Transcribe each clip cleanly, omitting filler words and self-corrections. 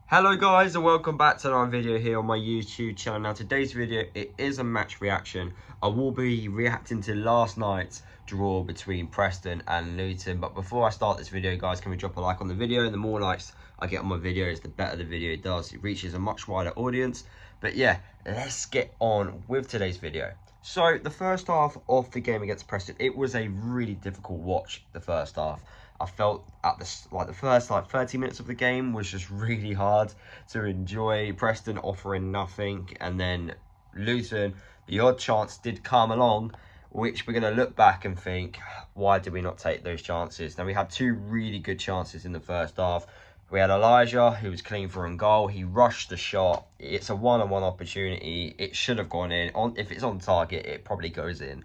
Hello guys and welcome back to another video here on my YouTube channel. Now today's video, it is a match reaction. I will be reacting to last night's draw between Preston and Luton. But before I start this video guys, can we drop a like on the video? And the more likes I get on my videos, the better the video does. It reaches a much wider audience. But yeah, let's get on with today's video. So the first half of the game against Preston, it was a really difficult watch, the first half. I felt at the first 30 minutes of the game was just really hard to enjoy. Preston offering nothing, and then Luton, the odd chance did come along, which we're going to look back and think, why did we not take those chances? Now we had two really good chances in the first half. We had Elijah, who was clean for a goal. He rushed the shot. It's a one-on-one opportunity. It should have gone in. If it's on target, it probably goes in.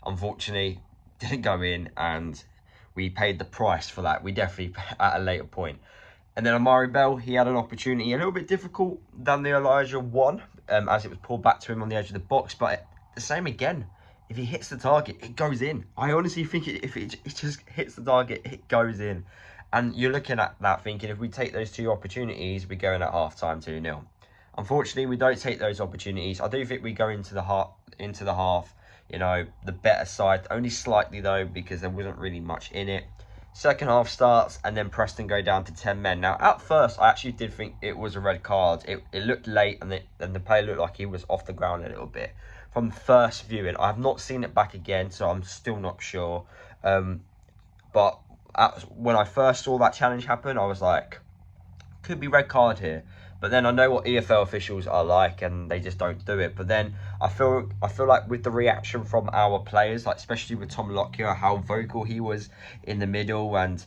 Unfortunately, didn't go in, and we paid the price for that. We definitely at a later point. And then Amari Bell, he had an opportunity a little bit difficult than the Elijah one, as it was pulled back to him on the edge of the box. But the same again, if he hits the target, it goes in. I honestly think if it just hits the target, it goes in. And you're looking at that thinking, if we take those two opportunities, we're going at half-time 2-0. Unfortunately, we don't take those opportunities. I do think we go into the half, you know, the better side, only slightly though, because there wasn't really much in it. Second half starts, and then Preston go down to 10 men. Now, at first, I actually did think it was a red card. It looked late, and the player looked like he was off the ground a little bit. From first viewing, I have not seen it back again, so I'm still not sure. But when I first saw that challenge happen, I was like, could be red card here. But then I know what EFL officials are like, and they just don't do it. But then I feel like with the reaction from our players, like especially with Tom Lockyer, how vocal he was in the middle, and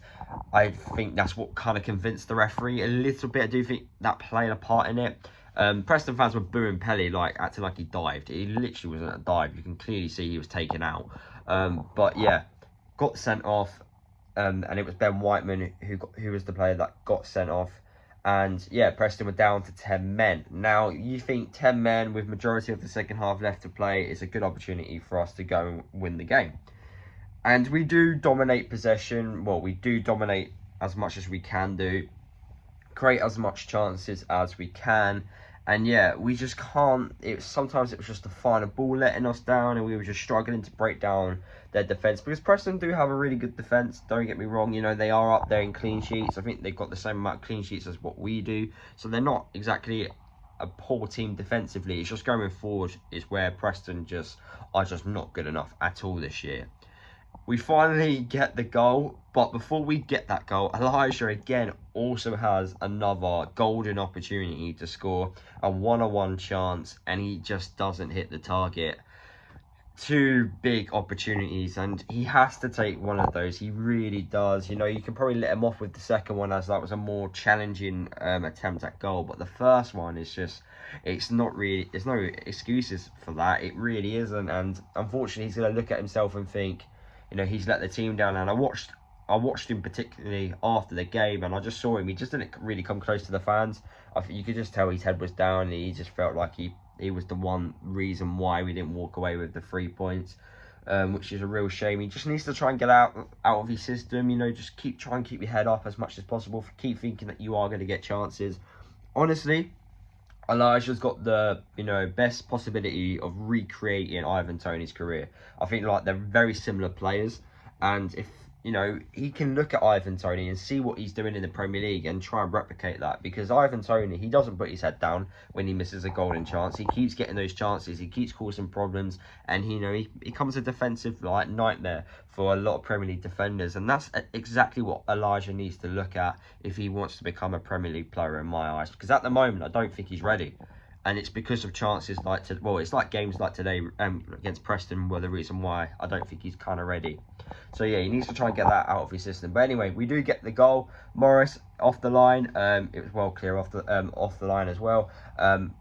I think that's what kind of convinced the referee a little bit. I do think that played a part in it. Preston fans were booing Pelly, like acting like he dived. He literally wasn't a dive. You can clearly see he was taken out. But yeah, got sent off, and it was Ben Whiteman who was the player that got sent off. And yeah, Preston were down to 10 men. Now, you think 10 men with majority of the second half left to play is a good opportunity for us to go and win the game. And we do dominate possession. Well, we do dominate as much as we can do. Create as much chances as we can. And yeah, we just can't. Sometimes it was just the final ball letting us down, and we were just struggling to break down their defence. Because Preston do have a really good defence, don't get me wrong. You know, they are up there in clean sheets. I think they've got the same amount of clean sheets as what we do. So they're not exactly a poor team defensively. It's just going forward is where Preston are just not good enough at all this year. We finally get the goal, but before we get that goal, Elijah again also has another golden opportunity to score a one-on-one chance, and he just doesn't hit the target. Two big opportunities, and he has to take one of those. He really does. You know, you can probably let him off with the second one, as that was a more challenging attempt at goal, but the first one is just, it's not really, there's no excuses for that. It really isn't. And unfortunately, he's going to look at himself and think, you know, he's let the team down. And I watched him particularly after the game, and I just saw him. He just didn't really come close to the fans. You could just tell his head was down, and he just felt like he was the one reason why we didn't walk away with the 3 points, which is a real shame. He just needs to try and get out of his system. You know, just try and keep your head up as much as possible. Keep thinking that you are going to get chances. Honestly, Elijah's got the, you know, best possibility of recreating Ivan Toney's career. I think like they're very similar players, and if, you know, he can look at Ivan Toney and see what he's doing in the Premier League and try and replicate that, because Ivan Toney, he doesn't put his head down when he misses a golden chance. He keeps getting those chances, he keeps causing problems, and he, you know, he becomes a defensive like nightmare for a lot of Premier League defenders. And that's exactly what Elijah needs to look at if he wants to become a Premier League player in my eyes, because at the moment I don't think he's ready. And it's because of chances like, it's like games like today against Preston were the reason why I don't think he's kind of ready. So yeah, he needs to try and get that out of his system. But anyway, we do get the goal. Morris off the line. It was well clear off the line as well.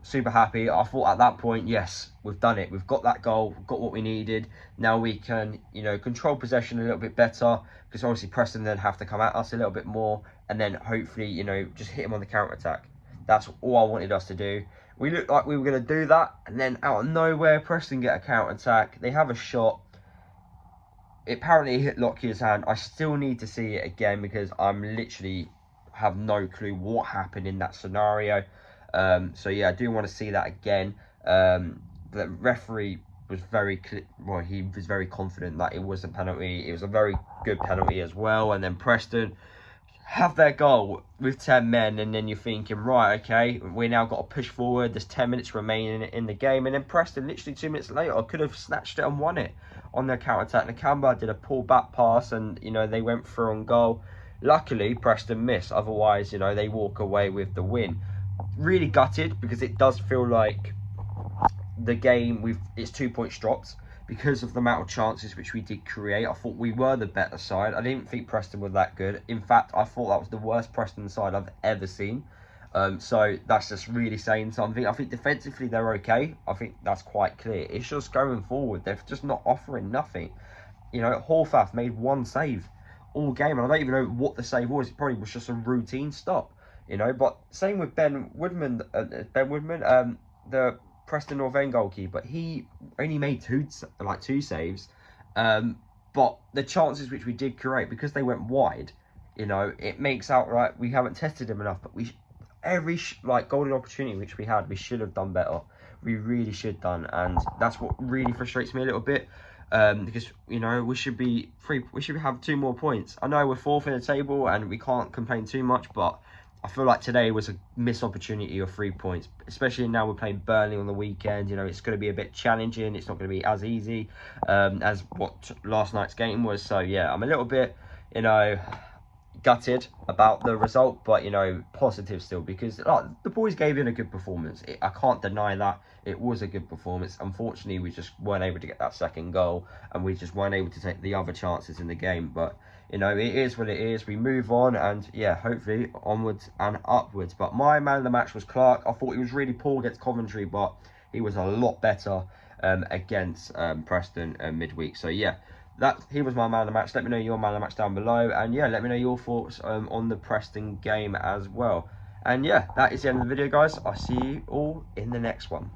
Super happy. I thought at that point, yes, we've done it. We've got that goal. We've got what we needed. Now we can, you know, control possession a little bit better, because obviously Preston then have to come at us a little bit more, and then hopefully, you know, just hit him on the counter attack. That's all I wanted us to do. We looked like we were going to do that, and then out of nowhere, Preston get a counter-attack. They have a shot. It apparently hit Lockyer's hand. I still need to see it again, because I'm literally have no clue what happened in that scenario. So yeah, I do want to see that again. The referee was he was very confident that it was a penalty. It was a very good penalty as well. And then Preston have their goal with 10 men, and then you're thinking, right, okay, we now got to push forward. There's 10 minutes remaining in the game, and then Preston, literally 2 minutes later, could have snatched it and won it on their counter-attack. Nakamba did a pull-back pass, and, you know, they went through on goal. Luckily, Preston missed. Otherwise, you know, they walk away with the win. Really gutted, because it does feel like the game, it's 2 points dropped because of the amount of chances which we did create. I thought we were the better side. I didn't think Preston were that good. In fact, I thought that was the worst Preston side I've ever seen. So that's just really saying something. I think defensively they're okay. I think that's quite clear. It's just going forward, they're just not offering nothing. You know, Horvath made one save all game, and I don't even know what the save was. It probably was just a routine stop, you know. But same with Ben Woodman, the Preston North End goalkeeper. He only made two saves, but the chances which we did create, because they went wide, you know, it makes out right. We haven't tested him enough, but every golden opportunity which we had, we should have done better. We really should done, and that's what really frustrates me a little bit. Because, you know, we should have 2 more points. I know we're 4th in the table and we can't complain too much, but I feel like today was a missed opportunity of 3 points, especially now we're playing Burnley on the weekend. You know, it's going to be a bit challenging. It's not going to be as easy as what last night's game was. So yeah, I'm a little bit, you know, gutted about the result, but, you know, positive still, because the boys gave in a good performance. I can't deny that it was a good performance. Unfortunately, we just weren't able to get that second goal, and we just weren't able to take the other chances in the game. But, you know, it is what it is. We move on, and yeah, hopefully onwards and upwards. But my man of the match was Clark. I thought he was really poor against Coventry, but he was a lot better against Preston midweek. So yeah, he was my man of the match. Let me know your man of the match down below, and yeah, let me know your thoughts on the Preston game as well. And yeah, that is the end of the video, guys. I'll see you all in the next one.